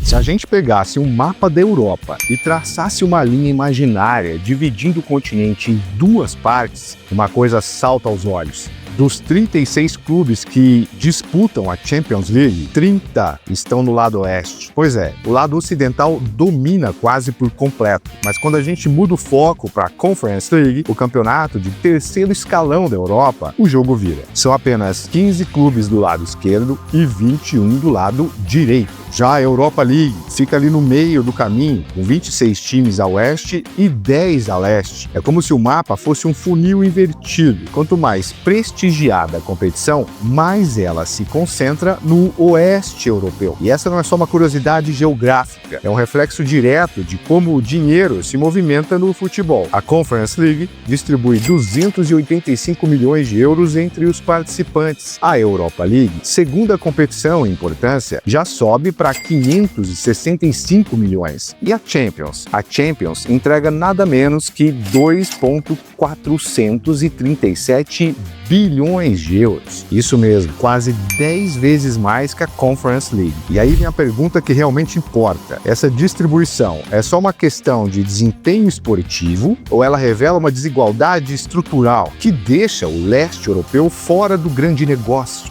Se a gente pegasse um mapa da Europa e traçasse uma linha imaginária dividindo o continente em duas partes, uma coisa salta aos olhos. Dos 36 clubes que disputam a Champions League, 30 estão no lado oeste. Pois é, o lado ocidental domina quase por completo. Mas quando a gente muda o foco para a Conference League, o campeonato de terceiro escalão da Europa, o jogo vira. São apenas 15 clubes do lado esquerdo e 21 do lado direito. Já a Europa League fica ali no meio do caminho, com 26 times a oeste e 10 a leste. É como se o mapa fosse um funil invertido. Quanto mais prestigiada a competição, mais ela se concentra no oeste europeu. E essa não é só uma curiosidade geográfica, é um reflexo direto de como o dinheiro se movimenta no futebol. A Conference League distribui 285 milhões de euros entre os participantes. A Europa League, segunda competição em importância, já sobe para 565 milhões. E a Champions? A Champions entrega nada menos que 2,437 bilhões de euros. Isso mesmo, quase 10 vezes mais que a Conference League. E aí vem a pergunta que realmente importa. Essa distribuição é só uma questão de desempenho esportivo ou ela revela uma desigualdade estrutural que deixa o leste europeu fora do grande negócio?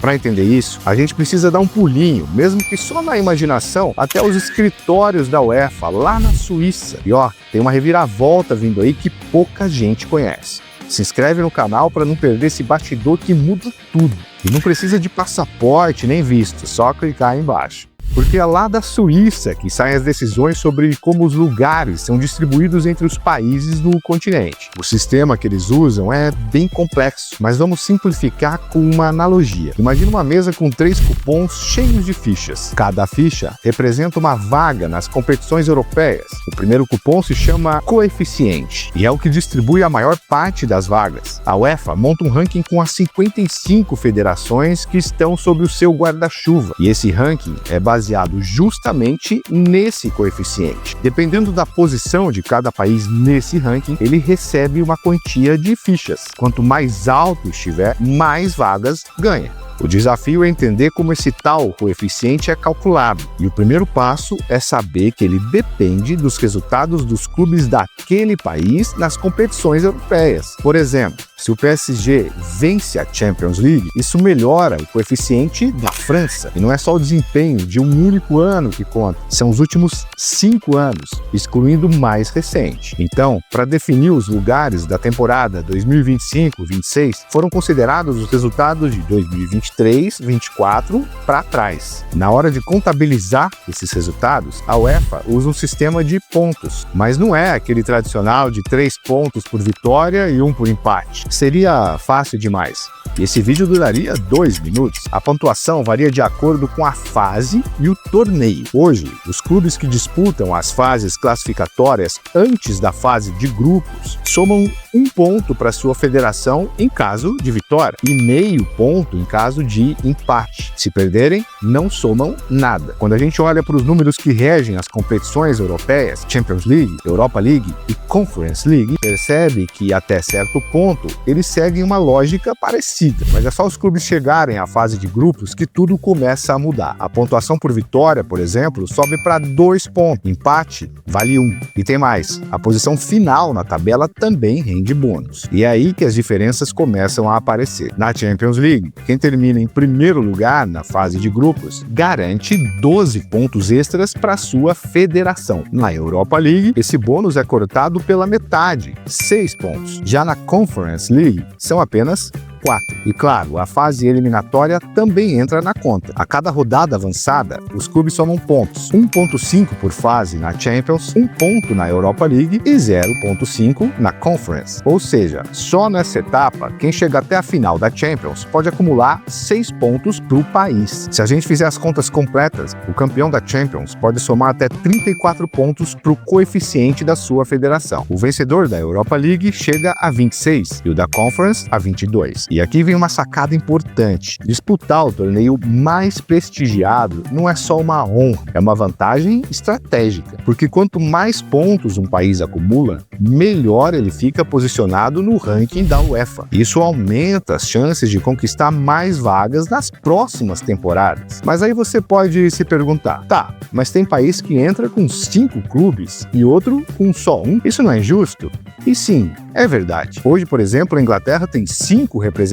Para entender isso, a gente precisa dar um pulinho, mesmo que só na imaginação, até os escritórios da UEFA, lá na Suíça. E ó, tem uma reviravolta vindo aí que pouca gente conhece. Se inscreve no canal para não perder esse bastidor que muda tudo. E não precisa de passaporte nem visto, só clicar aí embaixo. Porque é lá da Suíça que saem as decisões sobre como os lugares são distribuídos entre os países do continente. O sistema que eles usam é bem complexo, mas vamos simplificar com uma analogia. Imagina uma mesa com 3 cupons cheios de fichas. Cada ficha representa uma vaga nas competições europeias. O primeiro cupom se chama coeficiente e é o que distribui a maior parte das vagas. A UEFA monta um ranking com as 55 federações que estão sob o seu guarda-chuva. E esse ranking é baseado justamente nesse coeficiente. Dependendo da posição de cada país nesse ranking, ele recebe uma quantia de fichas. Quanto mais alto estiver, mais vagas ganha. O desafio é entender como esse tal coeficiente é calculado. E o primeiro passo é saber que ele depende dos resultados dos clubes daquele país nas competições europeias. Por exemplo, se o PSG vence a Champions League, isso melhora o coeficiente da França. E não é só o desempenho de um único ano que conta, são os últimos 5 anos, excluindo o mais recente. Então, para definir os lugares da temporada 2025-26, foram considerados os resultados de 2023-24 para trás. Na hora de contabilizar esses resultados, a UEFA usa um sistema de pontos, mas não é aquele tradicional de 3 pontos por vitória e 1 por empate. Seria fácil demais. E esse vídeo duraria 2 minutos. A pontuação varia de acordo com a fase e o torneio. Hoje, os clubes que disputam as fases classificatórias antes da fase de grupos somam 1 ponto para sua federação em caso de vitória e meio ponto em caso de empate. Se perderem, não somam nada. Quando a gente olha para os números que regem as competições europeias, Champions League, Europa League e Conference League, percebe que até certo ponto eles seguem uma lógica parecida. Mas é só os clubes chegarem à fase de grupos que tudo começa a mudar. A pontuação por vitória, por exemplo, sobe para 2 pontos. Empate vale 1. E tem mais, a posição final na tabela também rende bônus. E é aí que as diferenças começam a aparecer. Na Champions League, quem termina em primeiro lugar na fase de grupos garante 12 pontos extras para sua federação. Na Europa League, esse bônus é cortado pela metade, 6 pontos. Já na Conference League, são apenas 4. E claro, a fase eliminatória também entra na conta. A cada rodada avançada, os clubes somam pontos. 1,5 por fase na Champions, 1 ponto na Europa League e 0,5 na Conference. Ou seja, só nessa etapa, quem chega até a final da Champions pode acumular 6 pontos para o país. Se a gente fizer as contas completas, o campeão da Champions pode somar até 34 pontos para o coeficiente da sua federação. O vencedor da Europa League chega a 26 e o da Conference a 22. E aqui vem uma sacada importante. Disputar o torneio mais prestigiado não é só uma honra, é uma vantagem estratégica. Porque quanto mais pontos um país acumula, melhor ele fica posicionado no ranking da UEFA. Isso aumenta as chances de conquistar mais vagas nas próximas temporadas. Mas aí você pode se perguntar, tá, mas tem país que entra com 5 clubes e outro com só um? Isso não é justo? E sim, é verdade. Hoje, por exemplo, a Inglaterra tem 5 representantes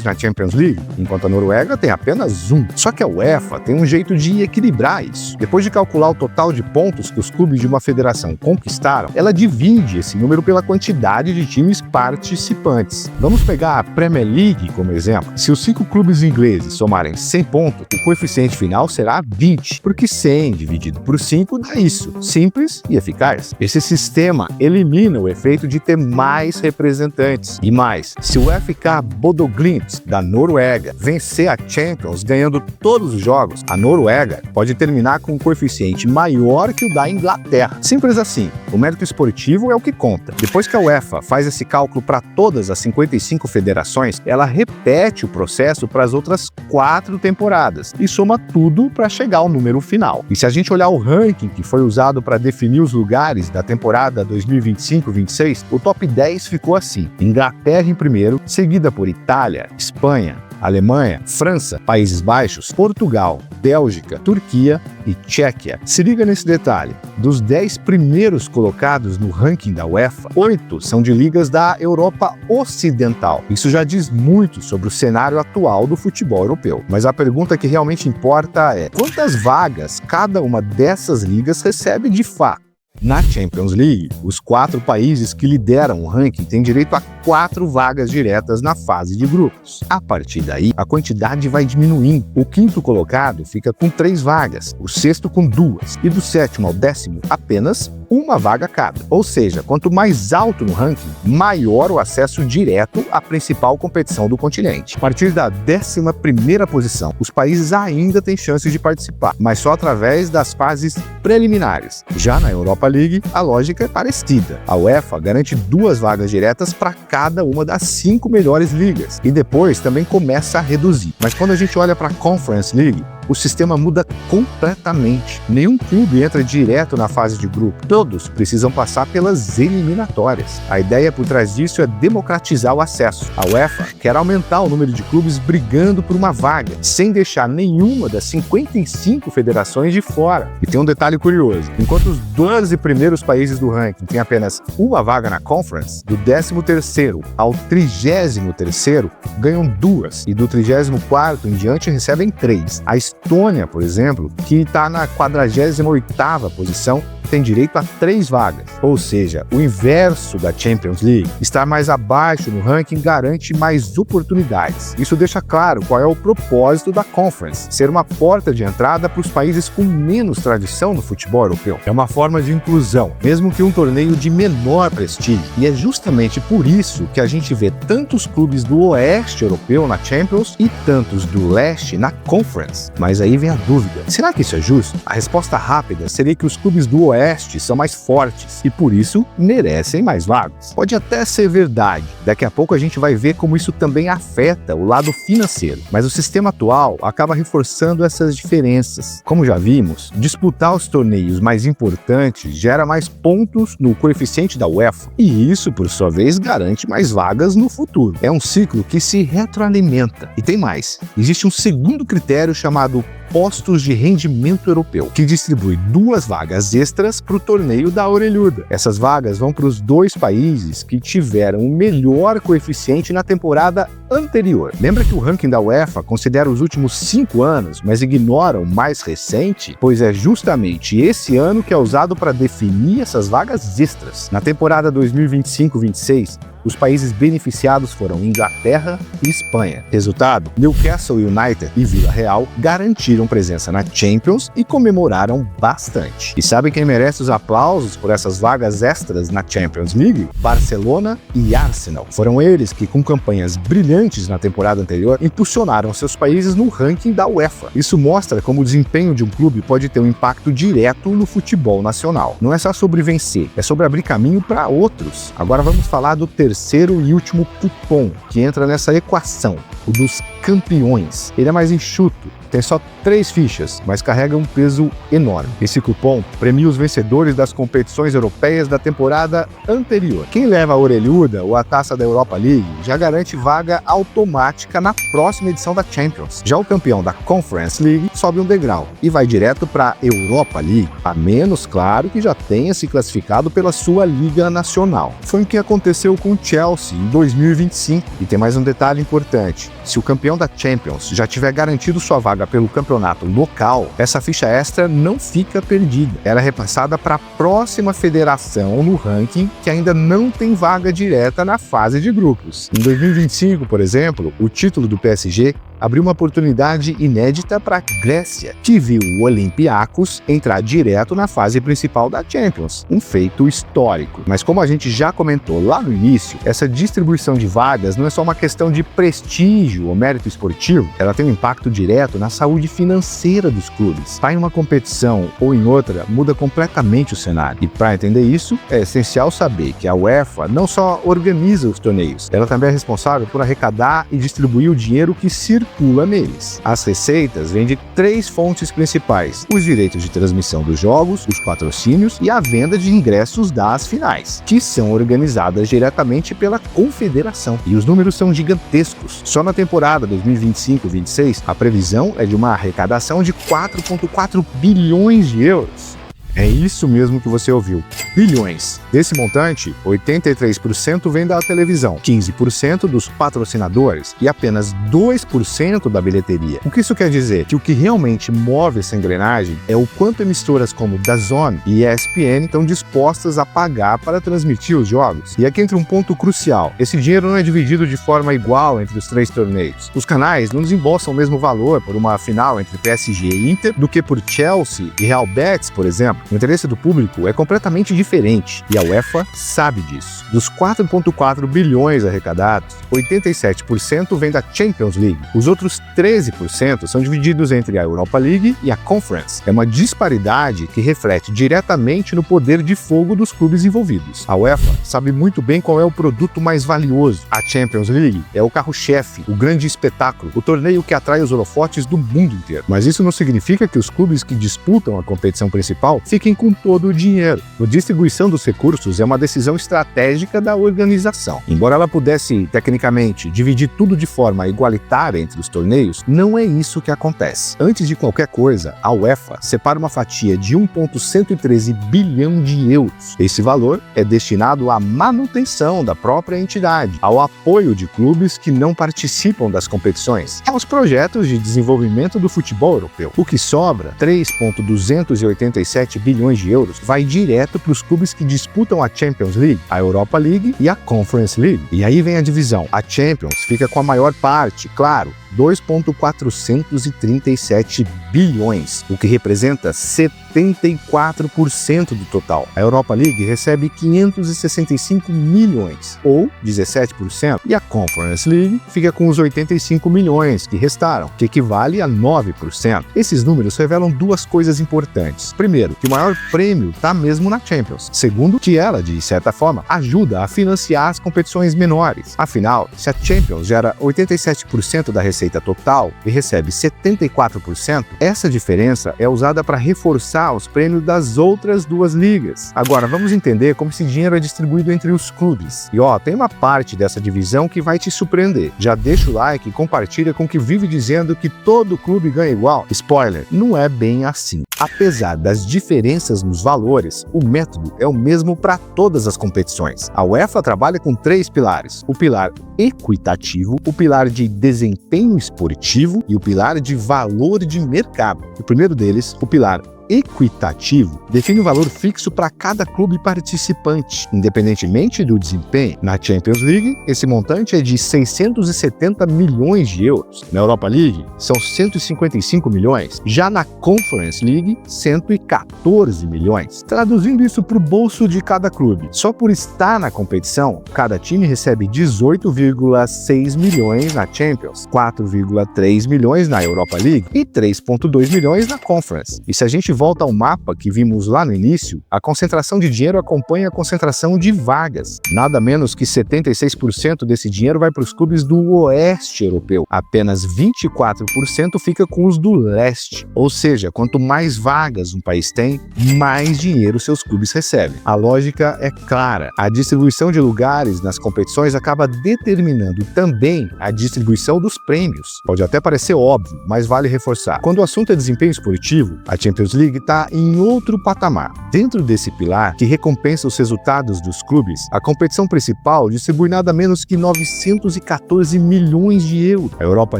na Champions League, enquanto a Noruega tem apenas um. Só que a UEFA tem um jeito de equilibrar isso. Depois de calcular o total de pontos que os clubes de uma federação conquistaram, ela divide esse número pela quantidade de times participantes. Vamos pegar a Premier League como exemplo. Se os 5 clubes ingleses somarem 100 pontos, o coeficiente final será 20, porque 100 dividido por 5 dá isso. Simples e eficaz. Esse sistema elimina o efeito de ter mais representantes. E mais, se o FK Bodø/Glimt da Noruega vencer a Champions ganhando todos os jogos, a Noruega pode terminar com um coeficiente maior que o da Inglaterra. Simples assim, o mérito esportivo é o que conta. Depois que a UEFA faz esse cálculo para todas as 55 federações, ela repete o processo para as outras 4 temporadas e soma tudo para chegar ao número final. E se a gente olhar o ranking que foi usado para definir os lugares da temporada 2025-26, o top 10 ficou assim: Inglaterra em primeiro, seguida por Itália, Espanha, Alemanha, França, Países Baixos, Portugal, Bélgica, Turquia e Tchequia. Se liga nesse detalhe: dos 10 primeiros colocados no ranking da UEFA, 8 são de ligas da Europa Ocidental. Isso já diz muito sobre o cenário atual do futebol europeu. Mas a pergunta que realmente importa é: quantas vagas cada uma dessas ligas recebe de fato? Na Champions League, os 4 países que lideram o ranking têm direito a 4 vagas diretas na fase de grupos. A partir daí, a quantidade vai diminuindo. O 5º colocado fica com 3 vagas, o 6º com 2 e do 7º ao 10º apenas uma vaga cada. Ou seja, quanto mais alto no ranking, maior o acesso direto à principal competição do continente. A partir da 11ª posição, os países ainda têm chances de participar, mas só através das fases preliminares. Já na Europa League, a lógica é parecida. A UEFA garante 2 vagas diretas para cada uma das 5 melhores ligas e depois também começa a reduzir. Mas quando a gente olha para a Conference League, o sistema muda completamente. Nenhum clube entra direto na fase de grupo. Todos precisam passar pelas eliminatórias. A ideia por trás disso é democratizar o acesso. A UEFA quer aumentar o número de clubes brigando por uma vaga, sem deixar nenhuma das 55 federações de fora. E tem um detalhe curioso: enquanto os 12 primeiros países do ranking têm apenas uma vaga na Conference, do 13º ao 33º ganham 2 e do 34º em diante recebem 3. A Estônia, por exemplo, que está na 48ª posição, tem direito a 3 vagas. Ou seja, o inverso da Champions League. Estar mais abaixo no ranking garante mais oportunidades. Isso deixa claro qual é o propósito da Conference: ser uma porta de entrada para os países com menos tradição no futebol europeu. É uma forma de inclusão, mesmo que um torneio de menor prestígio. E é justamente por isso que a gente vê tantos clubes do Oeste europeu na Champions e tantos do Leste na Conference. Mas aí vem a dúvida: será que isso é justo? A resposta rápida seria que os clubes do Oeste são mais fortes e por isso merecem mais vagas. Pode até ser verdade, daqui a pouco a gente vai ver como isso também afeta o lado financeiro, mas o sistema atual acaba reforçando essas diferenças. Como já vimos, disputar os torneios mais importantes gera mais pontos no coeficiente da UEFA e isso, por sua vez, garante mais vagas no futuro. É um ciclo que se retroalimenta. E tem mais: existe um segundo critério chamado postos de rendimento europeu, que distribui 2 vagas extras para o torneio da orelhuda. Essas vagas vão para os 2 países que tiveram o melhor coeficiente na temporada anterior. Lembra que o ranking da UEFA considera os últimos 5 anos, mas ignora o mais recente? Pois é justamente esse ano que é usado para definir essas vagas extras. Na temporada 2025-26, os países beneficiados foram Inglaterra e Espanha. Resultado: Newcastle United e Vila Real garantiram presença na Champions e comemoraram bastante. E sabe quem merece os aplausos por essas vagas extras na Champions League? Barcelona e Arsenal. Foram eles que, com campanhas brilhantes na temporada anterior, impulsionaram seus países no ranking da UEFA. Isso mostra como o desempenho de um clube pode ter um impacto direto no futebol nacional. Não é só sobre vencer, é sobre abrir caminho para outros. Agora vamos falar do terceiro terceiro e último cupom que entra nessa equação, o dos campeões. Ele é mais enxuto, tem só 3 fichas, mas carrega um peso enorme. Esse cupom premia os vencedores das competições europeias da temporada anterior. Quem leva a orelhuda ou a taça da Europa League já garante vaga automática na próxima edição da Champions. Já o campeão da Conference League sobe um degrau e vai direto para a Europa League, a menos, claro, que já tenha se classificado pela sua Liga Nacional. Foi o que aconteceu com o Chelsea em 2025. E tem mais um detalhe importante: se o campeão da Champions já tiver garantido sua vaga pelo campeonato local, essa ficha extra não fica perdida. Ela é repassada para a próxima federação no ranking que ainda não tem vaga direta na fase de grupos. Em 2025, por exemplo, o título do PSG abriu uma oportunidade inédita para a Grécia, que viu o Olympiacos entrar direto na fase principal da Champions, um feito histórico. Mas como a gente já comentou lá no início, essa distribuição de vagas não é só uma questão de prestígio ou mérito esportivo, ela tem um impacto direto na saúde financeira dos clubes. Estar em uma competição ou em outra muda completamente o cenário. E para entender isso, é essencial saber que a UEFA não só organiza os torneios, ela também é responsável por arrecadar e distribuir o dinheiro que circula neles. As receitas vêm de 3 fontes principais: os direitos de transmissão dos jogos, os patrocínios e a venda de ingressos das finais, que são organizadas diretamente pela confederação. E os números são gigantescos. Só na temporada 2025-26, a previsão é de uma arrecadação de 4,4 bilhões de euros. É isso mesmo que você ouviu, bilhões. Desse montante, 83% vem da televisão, 15% dos patrocinadores e apenas 2% da bilheteria. O que isso quer dizer? Que o que realmente move essa engrenagem é o quanto emissoras como DAZN e ESPN estão dispostas a pagar para transmitir os jogos. E aqui entra um ponto crucial: esse dinheiro não é dividido de forma igual entre os 3 torneios. Os canais não desembolsam o mesmo valor por uma final entre PSG e Inter do que por Chelsea e Real Betis, por exemplo. O interesse do público é completamente diferente e a UEFA sabe disso. Dos 4,4 bilhões arrecadados, 87% vem da Champions League. Os outros 13% são divididos entre a Europa League e a Conference. É uma disparidade que reflete diretamente no poder de fogo dos clubes envolvidos. A UEFA sabe muito bem qual é o produto mais valioso. A Champions League é o carro-chefe, o grande espetáculo, o torneio que atrai os holofotes do mundo inteiro. Mas isso não significa que os clubes que disputam a competição principal fiquem com todo o dinheiro. A distribuição dos recursos é uma decisão estratégica da organização. Embora ela pudesse, tecnicamente, dividir tudo de forma igualitária entre os torneios, não é isso que acontece. Antes de qualquer coisa, a UEFA separa uma fatia de 1,113 bilhão de euros. Esse valor é destinado à manutenção da própria entidade, ao apoio de clubes que não participam das competições, aos projetos de desenvolvimento do futebol europeu. O que sobra, 3,287 bilhões de euros, vai direto para os clubes que disputam a Champions League, a Europa League e a Conference League. E aí vem a divisão. A Champions fica com a maior parte, claro, 2,437 bilhões, o que representa 74% do total. A Europa League recebe 565 milhões, ou 17%, e a Conference League fica com os 85 milhões que restaram, que equivale a 9%. Esses números revelam 2 coisas importantes. Primeiro, que o maior prêmio está mesmo na Champions. Segundo, que ela, de certa forma, ajuda a financiar as competições menores. Afinal, se a Champions gera 87% da receita total e recebe 74%, essa diferença é usada para reforçar os prêmios das outras 2 ligas. Agora, vamos entender como esse dinheiro é distribuído entre os clubes. E tem uma parte dessa divisão que vai te surpreender. Já deixa o like e compartilha com quem vive dizendo que todo clube ganha igual. Spoiler, não é bem assim. Apesar das diferenças nos valores, o método é o mesmo para todas as competições. A UEFA trabalha com 3 pilares: o pilar equitativo, o pilar de desempenho esportivo e o pilar de valor de mercado. O primeiro deles, o pilar equitativo, define um valor fixo para cada clube participante, independentemente do desempenho. Na Champions League, esse montante é de 670 milhões de euros. Na Europa League, são 155 milhões. Já na Conference League, 114 milhões. Traduzindo isso para o bolso de cada clube, só por estar na competição, cada time recebe 18,6 milhões na Champions, 4,3 milhões na Europa League e 3,2 milhões na Conference. E se a gente volta ao mapa que vimos lá no início, a concentração de dinheiro acompanha a concentração de vagas. Nada menos que 76% desse dinheiro vai para os clubes do oeste europeu. Apenas 24% fica com os do leste. Ou seja, quanto mais vagas um país tem, mais dinheiro seus clubes recebem. A lógica é clara. A distribuição de lugares nas competições acaba determinando também a distribuição dos prêmios. Pode até parecer óbvio, mas vale reforçar. Quando o assunto é desempenho esportivo, a Champions League está em outro patamar. Dentro desse pilar, que recompensa os resultados dos clubes, a competição principal distribui nada menos que 914 milhões de euros. A Europa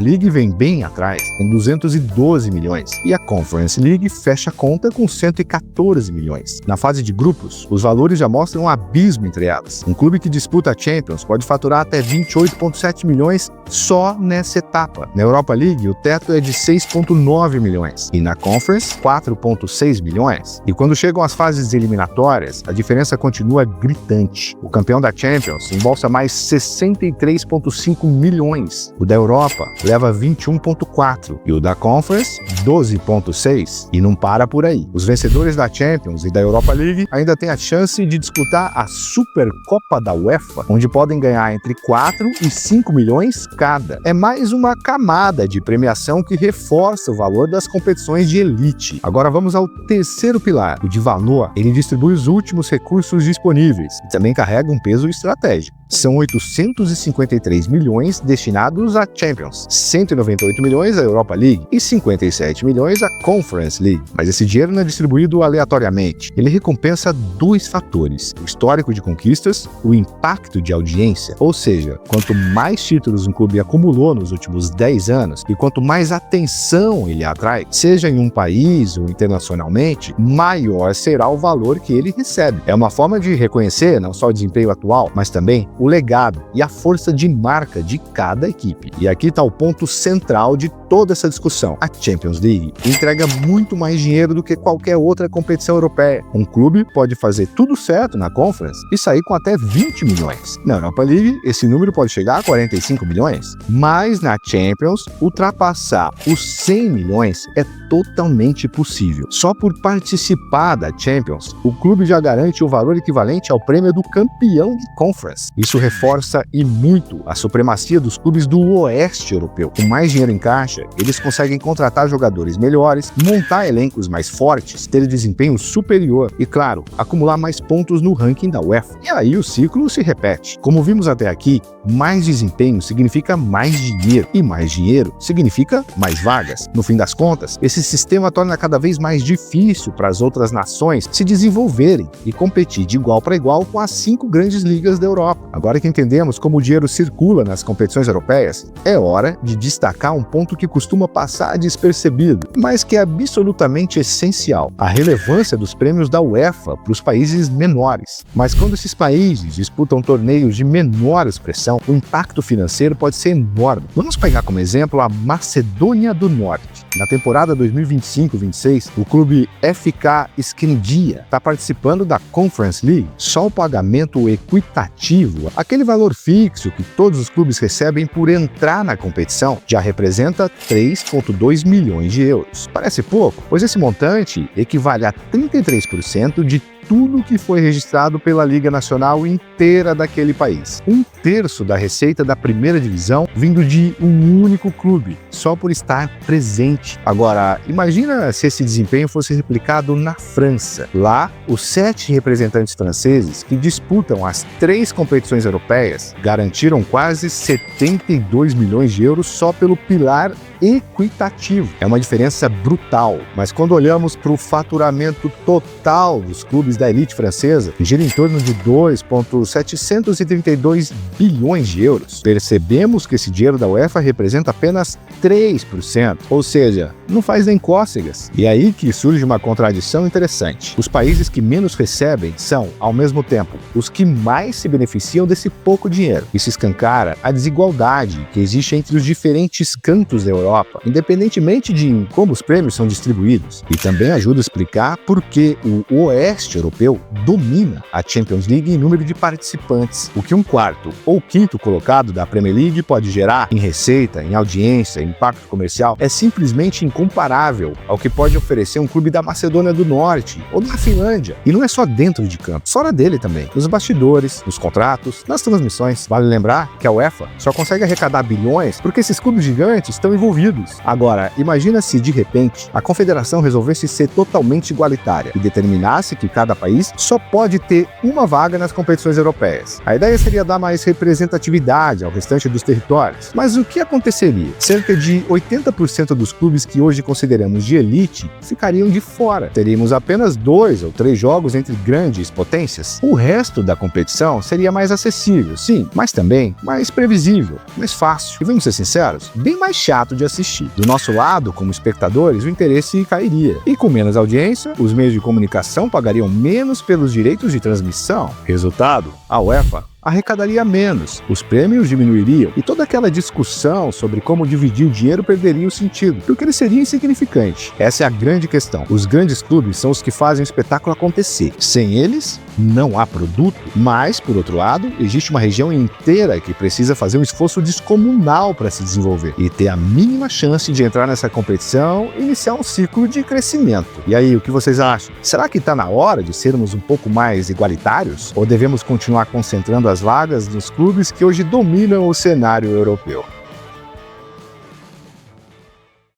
League vem bem atrás, com 212 milhões. E a Conference League fecha a conta com 114 milhões. Na fase de grupos, os valores já mostram um abismo entre elas. Um clube que disputa a Champions pode faturar até 28,7 milhões só nessa etapa. Na Europa League, o teto é de 6,9 milhões. E na Conference, 4,6 milhões. E quando chegam as fases eliminatórias, a diferença continua gritante. O campeão da Champions embolsa mais 63,5 milhões. O da Europa leva 21,4 e o da Conference 12,6. E não para por aí. Os vencedores da Champions e da Europa League ainda têm a chance de disputar a Supercopa da UEFA, onde podem ganhar entre 4 e 5 milhões cada. É mais uma camada de premiação que reforça o valor das competições de elite. Agora vamos ao terceiro pilar, o de valor. Ele distribui os últimos recursos disponíveis e também carrega um peso estratégico. São 853 milhões destinados à Champions, 198 milhões à Europa League e 57 milhões à Conference League. Mas esse dinheiro não é distribuído aleatoriamente. Ele recompensa dois fatores: o histórico de conquistas, o impacto de audiência. Ou seja, quanto mais títulos um clube acumulou nos últimos 10 anos e quanto mais atenção ele atrai, seja em um país ou internacionalmente, maior será o valor que ele recebe. É uma forma de reconhecer não só o desempenho atual, mas também o legado e a força de marca de cada equipe. E aqui está o ponto central de toda essa discussão. A Champions League entrega muito mais dinheiro do que qualquer outra competição europeia. Um clube pode fazer tudo certo na Conference e sair com até 20 milhões. Na Europa League, esse número pode chegar a 45 milhões. Mas na Champions, ultrapassar os 100 milhões é totalmente possível. Só por participar da Champions, o clube já garante o valor equivalente ao prêmio do campeão de Conference. Isso reforça e muito a supremacia dos clubes do oeste europeu. Com mais dinheiro em caixa, eles conseguem contratar jogadores melhores, montar elencos mais fortes, ter desempenho superior e, claro, acumular mais pontos no ranking da UEFA. E aí o ciclo se repete. Como vimos até aqui, mais desempenho significa mais dinheiro e mais dinheiro significa mais vagas. No fim das contas, esse sistema torna cada vez mais difícil para as outras nações se desenvolverem e competir de igual para igual com as 5 grandes ligas da Europa. Agora que entendemos como o dinheiro circula nas competições europeias, é hora de destacar um ponto que costuma passar despercebido, mas que é absolutamente essencial: a relevância dos prêmios da UEFA para os países menores. Mas quando esses países disputam torneios de menor expressão, o impacto financeiro pode ser enorme. Vamos pegar como exemplo a Macedônia do Norte. Na temporada 2025-26, o clube FK Skënderbeë está participando da Conference League. Só o pagamento equitativo, aquele valor fixo que todos os clubes recebem por entrar na competição, já representa 3,2 milhões de euros. Parece pouco, pois esse montante equivale a 33% de tudo que foi registrado pela Liga Nacional inteira daquele país. 1/3 da receita da primeira divisão vindo de um único clube, só por estar presente. Agora, imagina se esse desempenho fosse replicado na França. Lá, os 7 representantes franceses que disputam as 3 competições europeias garantiram quase 72 milhões de euros só pelo pilar equitativo. É uma diferença brutal, mas quando olhamos para o faturamento total dos clubes da elite francesa, gira em torno de 2,732 bilhões de euros. Percebemos que esse dinheiro da UEFA representa apenas 3%, ou seja, não faz nem cócegas. E é aí que surge uma contradição interessante. Os países que menos recebem são, ao mesmo tempo, os que mais se beneficiam desse pouco dinheiro. Isso escancara a desigualdade que existe entre os diferentes cantos da Europa, independentemente de como os prêmios são distribuídos. E também ajuda a explicar por que o oeste europeu europeu domina a Champions League em número de participantes, o que um quarto ou quinto colocado da Premier League pode gerar em receita, em audiência, em impacto comercial é simplesmente incomparável ao que pode oferecer um clube da Macedônia do Norte ou da Finlândia. E não é só dentro de campo, fora dele também, nos bastidores, nos contratos, nas transmissões. Vale lembrar que a UEFA só consegue arrecadar bilhões porque esses clubes gigantes estão envolvidos. Agora, imagina se de repente a confederação resolvesse ser totalmente igualitária e determinasse que cada país só pode ter uma vaga nas competições europeias. A ideia seria dar mais representatividade ao restante dos territórios. Mas o que aconteceria? Cerca de 80% dos clubes que hoje consideramos de elite ficariam de fora. Teríamos apenas 2 ou 3 jogos entre grandes potências. O resto da competição seria mais acessível, sim, mas também mais previsível, mais fácil. E vamos ser sinceros, bem mais chato de assistir. Do nosso lado, como espectadores, o interesse cairia. E com menos audiência, os meios de comunicação pagariam menos pelos direitos de transmissão. Resultado, a UEFA arrecadaria menos, os prêmios diminuiriam e toda aquela discussão sobre como dividir o dinheiro perderia o sentido, porque ele seria insignificante. Essa é a grande questão. Os grandes clubes são os que fazem o espetáculo acontecer. Sem eles, não há produto, mas, por outro lado, existe uma região inteira que precisa fazer um esforço descomunal para se desenvolver e ter a mínima chance de entrar nessa competição e iniciar um ciclo de crescimento. E aí, o que vocês acham? Será que está na hora de sermos um pouco mais igualitários? Ou devemos continuar concentrando as vagas nos clubes que hoje dominam o cenário europeu?